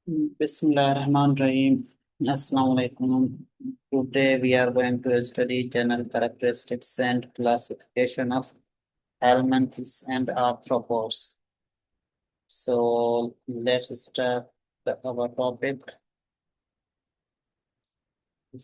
Bismillahirrahmanirrahim. Assalamu alaikum. Today we are going to study general characteristics and classification of helminths and arthropods. So let's start our topic.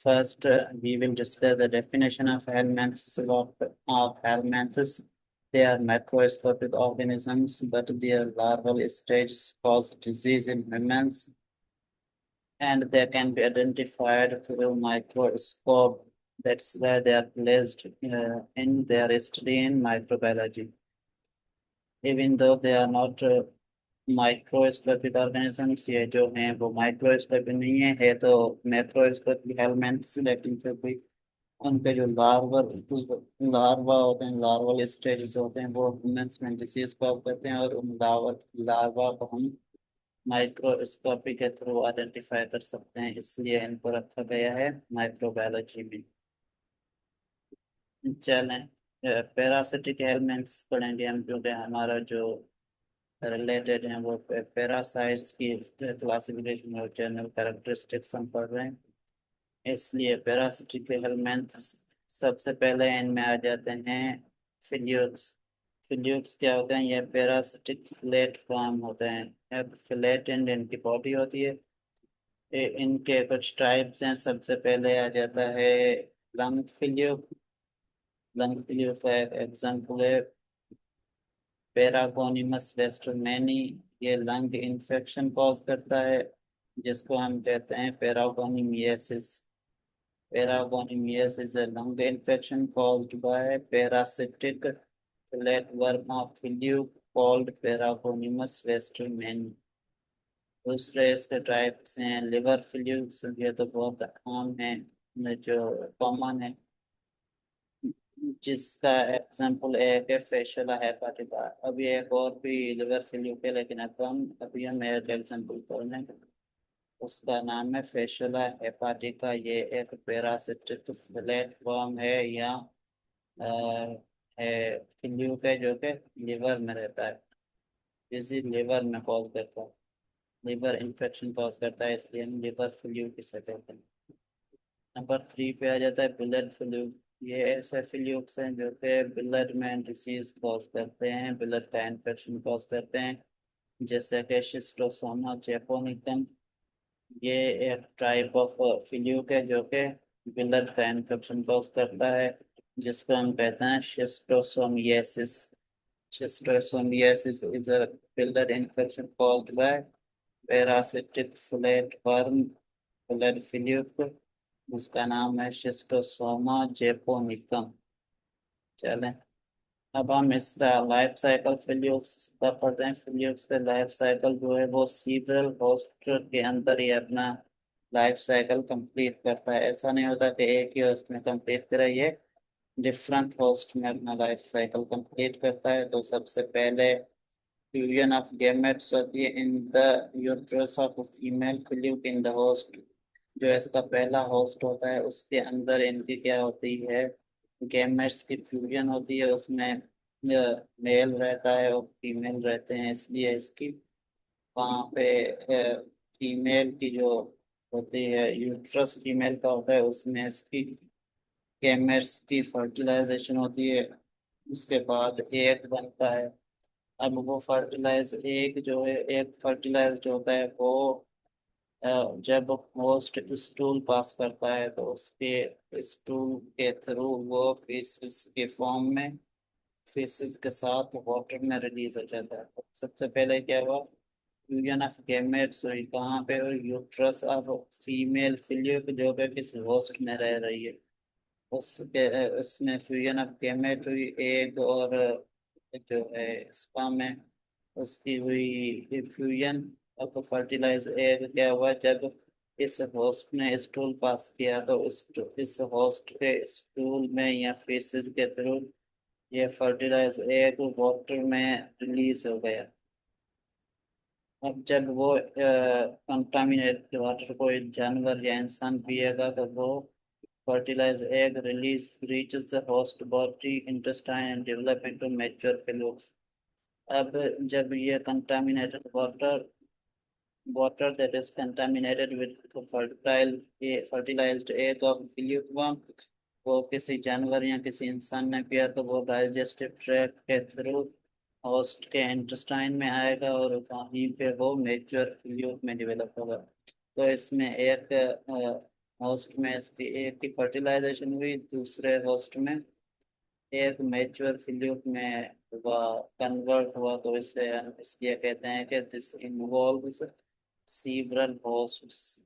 First, we will discuss the definition of helminths. What are helminths? They are macroscopic organisms, but their larval stages cause disease in humans, and they can be identified through microscope. That's why they are placed in their study in microbiology. Even though they are not microscopic organisms, ये जो हैं वो microscopic नहीं है तो macroscopic elements, लेकिन फिर भी उनके जो लार्वा होते हैं, लार्वल स्टेजेस होते हैं, वो ह्यूमंस में डिसीज कॉज करते हैं, और उन लार्वा को हम माइक्रोस्कोपी के थ्रू आइडेंटिफाई कर सकते हैं, इसलिए इनको रखा गया है माइक्रोबायोलॉजी में। चलें, पैरासिटिक एलिमेंट्स पढ़ेंगे हम, क्योंकि हमारा जो रिलेटेड हैं वो पैरासाइट्स की क्लासिफिकेशन और जनरल कैरेक्टरिस्टिक्स हम पढ़ रहे हैं, इसलिए पैरासिटिक एलिमेंट्स सबसे पहले इनमें आ जाते हैं फिल्यूक्स। फिल्यूक्स क्या होते हैं? ये पैरासिटिक फ्लैट फॉर्म होते हैं, फ्लैट एंड इनकी बॉडी होती है। इनके कुछ टाइप्स हैं। सबसे पहले आ जाता है लंग फिल्यूक। लंग फिल्यूक का एग्जाम्पल है पेरागोनिमस वेस्टरमैनी। ये लंग इन्फेक्शन कॉज करता है, जिसको हम कहते हैं पेरागोनिमियासिस। Paragonimus is a lung infection caused by parasitic flatworm of fluke called Paragonimus westermani. दूसरे इसके टाइप्स हैं लिवर फ्लूक्स। ये तो बहुत आम है, जो कॉमन है, जिसका एग्जाम्पल एक है फेशियल हेपाटिका। अभी एक और भी लिवर फ्लूक है, लेकिन अभी हम एक एग्जाम्पल पढ़ रहे हैं, उसका नाम है फेशुला हेपाटिका। ये एक पैरासिटिक फ्लैटवर्म है, या अ, है फ्लूक है, जो कि लिवर में रहता है, इसी लिवर में कॉज करता है, लिवर इन्फेक्शन कॉज करता है, इसलिए हम लिवर फ्लूक इसे कहते हैं। नंबर 3 पे आ जाता है ब्लड फ्लूक। ये ऐसे फ्लूक्स हैं जो कि ब्लड में डिसीज कॉज करते हैं, ब्लड का इन्फेक्शन कॉज करते हैं, जैसे कि शिस्टोसोमा चेपोनिकम। ये एक टाइप ऑफ फ्लूक है जो कि ब्लड का इन्फेक्शन कॉज करता है, जिसको हम कहते हैं schistosomiasis. Schistosomiasis is a blood infection caused by parasitic flatworm blood fluke, उसका नाम है शिस्टोसोमा जेपोनिकम। चलें, अब हम इसका लाइफ साइकिल फ्लूक्स का पढ़ते हैं। फ्लूक्स का लाइफ साइकिल जो है वो सीवरल होस्ट के अंदर ही अपना लाइफ साइकिल कंप्लीट करता है। ऐसा नहीं होता कि एक ही होस्ट में कंप्लीट करे, ये डिफरेंट होस्ट में अपना लाइफ साइकिल कंप्लीट करता है। तो सबसे पहले फ्यूजन ऑफ गैमेट्स होती है in the uterus of female fluke in the host. जो इसका पहला होस्ट होता है उसके अंदर इनकी क्या होती है, गैमेट्स की फ्यूजन होती है। उसमें मेल रहता है और फीमेल रहते हैं, इसलिए इसकी वहाँ पे फीमेल की जो होती है, यूट्रस फीमेल का होता है, उसमें इसकी गैमेट्स की फर्टिलाइजेशन होती है। उसके बाद एग बनता है। अब वो फर्टिलाइज एग जो है, एग फर्टिलाइज्ड होता है वो जब होस्ट स्टूल पास करता है, तो उसके स्टूल के थ्रू वो फीसिस के फॉर्म में, फीसिस के साथ वाटर में रिलीज हो जाता है। सबसे पहले क्या हुआ, यूनियन ऑफ गैमेट्स हुई। कहाँ पे हुई? यूट्रस ऑफ फीमेल फ्लूक, जो कि किसी होस्ट में रह रही है, उसमें फ्यूजन ऑफ गैमेट हुई, एग और जो है स्पर्म में, उसकी हुई फ्यूजन। अब फर्टिलाइज एग क्या हुआ, जब इस होस्ट ने स्टूल पास किया, तो इस होस्ट के स्टूल में या फेसिस के थ्रू ये फर्टिलाइज एग वाटर में रिलीज हो गया। अब जब वो कंटामिनेटेड वाटर कोई जानवर या इंसान पिएगा, तो वो fertilized egg reaches the host body intestine and develop into mature flukes। अब जब ये contaminated water water that is contaminated with fertilized egg of fluke worm, वो किसी जानवर या किसी इंसान ने पिया तो वो डाइजेस्टिव ट्रैक्ट के थ्रू होस्ट के इंटेस्टाइन में आएगा और वहीं पे वो मेच्योर फ्लूइड में डेवलप होगा। तो इसमें एक होस्ट में इसकी एक की फर्टिलाइजेशन हुई, दूसरे होस्ट में एक मेच्योर फ्लूइड में वह कन्वर्ट हुआ, तो इसे हम इसलिए कहते हैं कि दिस इन्वॉल्व्स सीवरल होस्ट्स।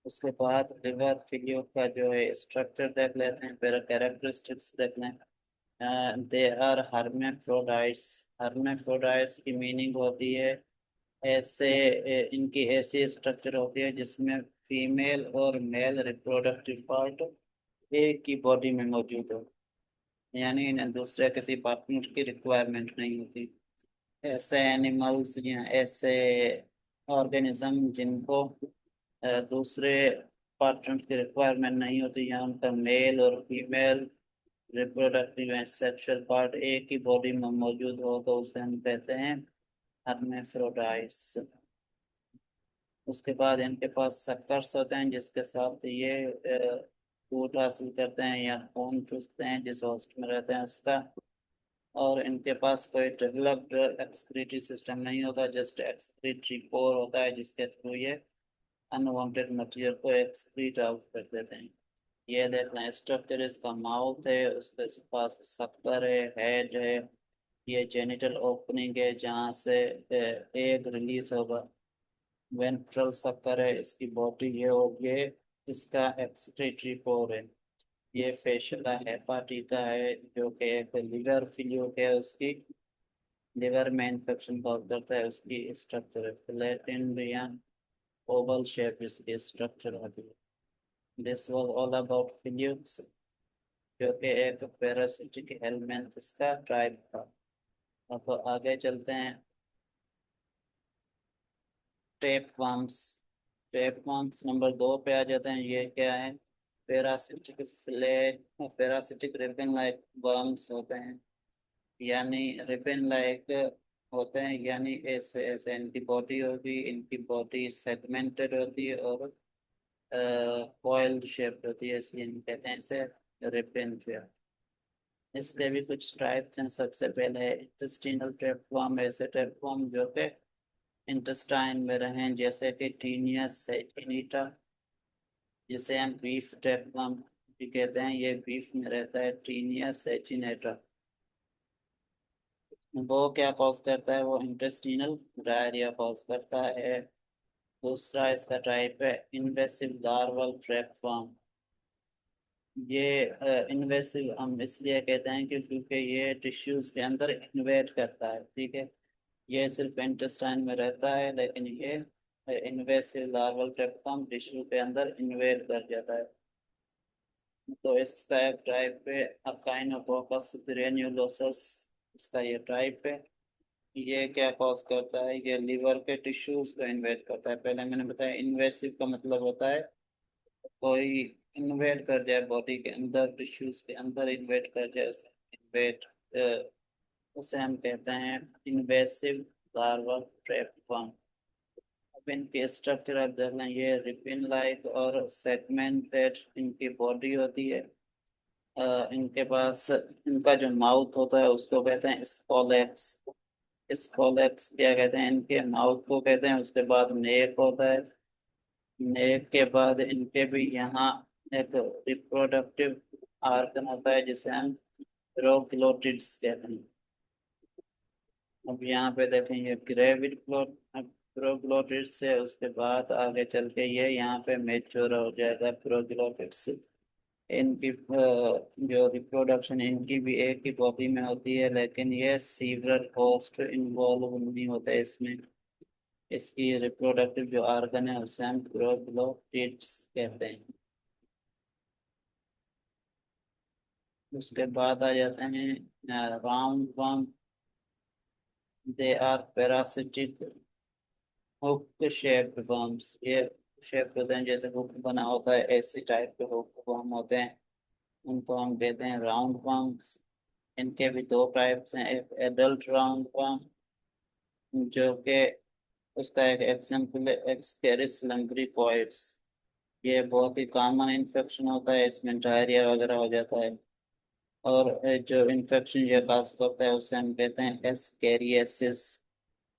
उसके बाद लिवर फ्लूइड का जो है स्ट्रक्चर देख लेते हैं, फिर कैरेक्टरिस्टिक्स देख लें। They are हर्मेफ्रोडाइट्स। हर्मेफ्रोडाइट्स की मीनिंग होती है ऐसे इनकी ऐसी स्ट्रक्चर होती है जिसमें फीमेल और मेल रिप्रोडक्टिव पार्ट एक ही बॉडी में मौजूद हो, यानी इन्हें दूसरे किसी पार्टनर की रिक्वायरमेंट नहीं होती। ऐसे एनिमल्स या ऐसे ऑर्गेनिज्म जिनको दूसरे पार्टनर की रिक्वायरमेंट नहीं होती या उनका मेल और female reproductive and sexual part एक ही बॉडी में मौजूद हो तो उसे हम कहते हैं हर्मेफ्रोडाइट्स। उसके बाद इनके पास सक्कर्स होते हैं जिसके साथ ये फूड हासिल करते हैं या खून चूसते हैं जिस होस्ट में रहते हैं उसका। और इनके पास कोई डेवलप्ड एक्सक्रीटरी सिस्टम नहीं होता, जस्ट एक्सक्रीटरी पोर होता है जिसके थ्रू ये अनवांटेड मटेरियल को एक्सक्रीट आउट कर देते हैं। ये देखना स्ट्रक्चर इसका माउथ है, उसके पास सक्कर है, हेड है, ये जेनिटल ओपनिंग है जहाँ से एग रिलीज होगा। वेंट्रल सक्कर है इसकी बॉडी है और ये इसका एक्सक्रीटरी पोर है। ये फेशियला हेपाटिका है जो कि एक लिवर फ्लूइड है, उसकी लिवर में इंफेक्शन कॉज करता है। उसकी स्ट्रक्चर है फ्लैटेंड या ओवल शेप इसकी स्ट्रक्चर होती है। This was all about fluids जो कि एक पैरासिटिक एलिमेंट इसका टाइप था। अब आगे चलते हैं। Tape worms. Tape worms number 2 पे आ जाते हैं। ये क्या है? Parasitic flat parasitic ribbon like worms होते हैं, यानी रिबन लाइक होते हैं, यानी ऐसे ऐसे इनकी बॉडी होगी, इनकी बॉडी सेगमेंटेड होती है और कॉइल्ड शेप होती है, इसलिए इन्हें कहते हैं इसे रिबन। इसके भी कुछ टाइप्स हैं। सबसे पहले है इंटेस्टिनल टैपवर्म। ऐसे टैपवर्म जो कि इंटेस्टाइन में रहें, जैसे कि टीनिया सेटिनिटा, जिसे हम बीफ टैपवर्म भी कहते हैं, ये बीफ में रहता है टीनिया सेचिनेटा। वो क्या कॉज करता है? वो इंटेस्टिनल डायरिया कॉज करता है। दूसरा इसका टाइप है इन्वेसिव लार्वल टैपवर्म। ये इन्वेसिव हम इसलिए कहते हैं क्योंकि ये टिश्यूज के अंदर इन्वेट करता है, ठीक है। ये सिर्फ इंटेस्टाइन में रहता है, लेकिन ये इन्वेसिव लार्वल टैपवर्म टिश्यू के अंदर इन्वेट कर जाता है। तो इसका एक टाइप है अकाइनोकोकस ग्रेन्युलोसस, इसका ये टाइप है। ये क्या कॉज करता है? ये लीवर के टिश्यूज को इन्वेट करता है। पहले मैंने बताया इन्वेसिव का मतलब होता है कोई इन्वेट कर जाए बॉडी के अंदर, टिश्यूज के अंदर इन्वेट कर जाए, उसे इन्वेट उसे हम कहते हैं इन्वेसिव लार्वल ट्रैपवर्म। अब इनके स्ट्रक्चर आप देख लें, ये रिपिन लाइक और सेगमेंटेड इनकी बॉडी होती है। इनके पास इनका जो माउथ होता है उसको कहते हैं स्कोलेक्स। स्कोलेक्स क्या कहते हैं? इनके माउथ को कहते हैं। उसके बाद नेक होता है। नेक के बाद इनके भी यहाँ एक रिप्रोडक्टिव आर्गन होता है जिसे हम प्रोग्लोटिड्स कहते हैं। अब यहाँ पे देखें ये ग्रेविड प्रोग्लोटिड्स है, उसके बाद आगे चल के ये यहाँ पे मेच्योर हो जाएगा प्रोग्लोटिड्स। इनकी जो रिप्रोडक्शन इनकी भी एक ही बॉडी में होती है, लेकिन ये सीवरल होस्ट इन्वॉल्व नहीं होते इसमें। इसकी रिप्रोडक्टिव जो आर्गन है उसे हम प्रोग्लोटिड्स कहते हैं। उसके बाद आ जाते हैं round worm. They are parasitic hook shaped worms. ये शेप होते हैं जैसे हुक बना होता है, ऐसे टाइप के हुक वर्म होते हैं, उनको हम कहते हैं राउंड वर्म्स। इनके भी दो टाइप्स हैं, एक एडल्ट राउंड वर्म जो कि उसका एक एग्जाम्पल है एक्सकेरिस लम्ब्रिकॉइड्स। ये बहुत ही कॉमन इन्फेक्शन होता है, इसमें डायरिया वगैरह हो जाता है। और जो इन्फेक्शन ये काज करता है उसे हम कहते हैं एस्केरियासिस।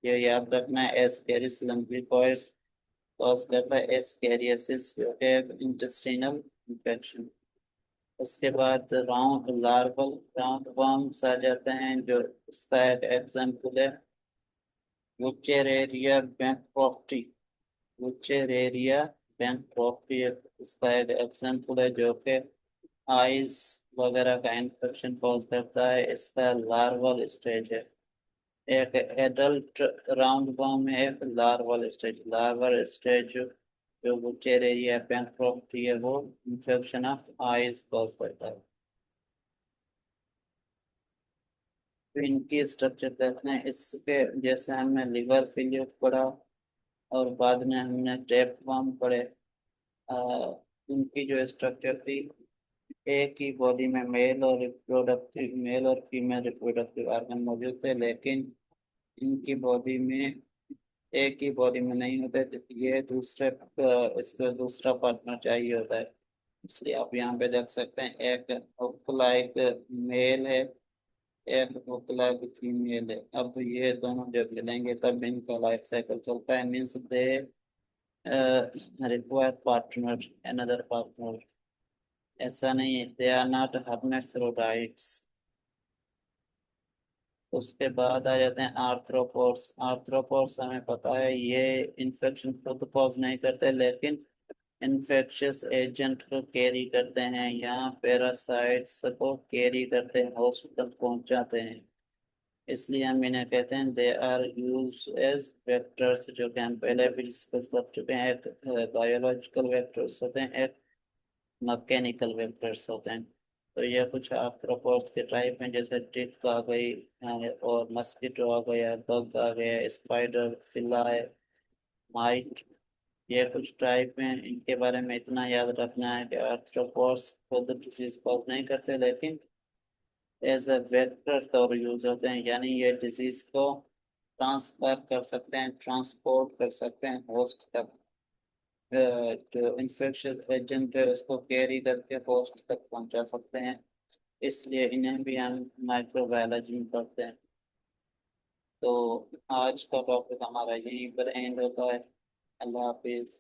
ये याद रखना है, एस्केरिस लम्ब्रिकॉइड्स कॉज करता है एस्केरियासिस, जो है इंटेस्टिनल इन्फेक्शन। उसके बाद राउंड वर्म्स आ जाते हैं, जो उसका एक एग्जाम्पल है वुचेरेरिया बैंक्रॉफ्टी। वुचेरेरिया बैंक्रॉफ्टी इसका एक एग्जाम्पल है, जो कि आइज वगैरह का इन्फेक्शन कॉज करता है। इसका लार्वल स्टेज है। एक एडल्ट राउंड वर्म है, एक लार्वल स्टेज। लार्वल स्टेज जो वुचेरेरिया बैंक्रॉफ्टी है, वो इन्फेक्शन ऑफ आइज कॉज करता है। तो इनकी स्ट्रक्चर देखना है। इसके जैसे हमने लिवर फेलियर पढ़ा और बाद में हमने टैप वर्म पढ़े। आ, इनकी जो स्ट्रक्चर थी, एक ही बॉडी में मेल और फीमेल रिप्रोडक्टिव ऑर्गन मौजूद थे, लेकिन इनकी बॉडी में एक ही बॉडी में नहीं होते। ये इसका दूसरा पार्टनर चाहिए होता है। इसलिए आप यहाँ पे देख सकते हैं, एक ओकुला एक मेल है, एक ओकुला एक फीमेल है। अब ये दोनों जब मिलेंगे तब इनका लाइफ साइकिल चलता है। Means they require partner, another partner. ऐसा नहीं है, दे आर नॉट हर्मेफ्रोडाइट्स। उसके बाद आ जाते हैं आर्थ्रोपोड्स। आर्थ्रोपोड्स हमें पता है ये इन्फेक्शन खुद कॉज नहीं करते, लेकिन इन्फेक्शियस एजेंट को कैरी करते हैं, यहाँ पैरासाइट्स को कैरी करते हैं, होस्ट तक पहुंचाते हैं। इसलिए हम इन्हें कहते हैं they are use as vectors, जो कि हम पहले भी डिस्कस कर चुके हैं। एक बायोलॉजिकल वेक्टर्स होते हैं, एक मैकेनिकल वेक्टर्स होते हैं। तो ये कुछ आर्थ्रोपोड्स के टाइप हैं, जैसे टिक आ गई, और मस्कीटो आ गया, बग आ गया, स्पाइडर, फिलाई, माइट। ये कुछ टाइप हैं। इनके बारे में इतना याद रखना है कि आर्थ्रोपोड्स खुद डिजीज कॉज नहीं करते, लेकिन एज अ वेक्टर तौर यूज होते हैं, यानी ये डिजीज को ट्रांसफर कर सकते हैं, ट्रांसपोर्ट कर सकते हैं होस्ट तक। जो इन्फेक्शियस एजेंट है उसको कैरी करके होस्ट तक पहुंचा सकते हैं। इसलिए इन्हें भी हम माइक्रोबायोलॉजी में पढ़ते हैं। तो आज का टॉपिक हमारा यहीं पर एंड होता है। अल्लाह हाफिज।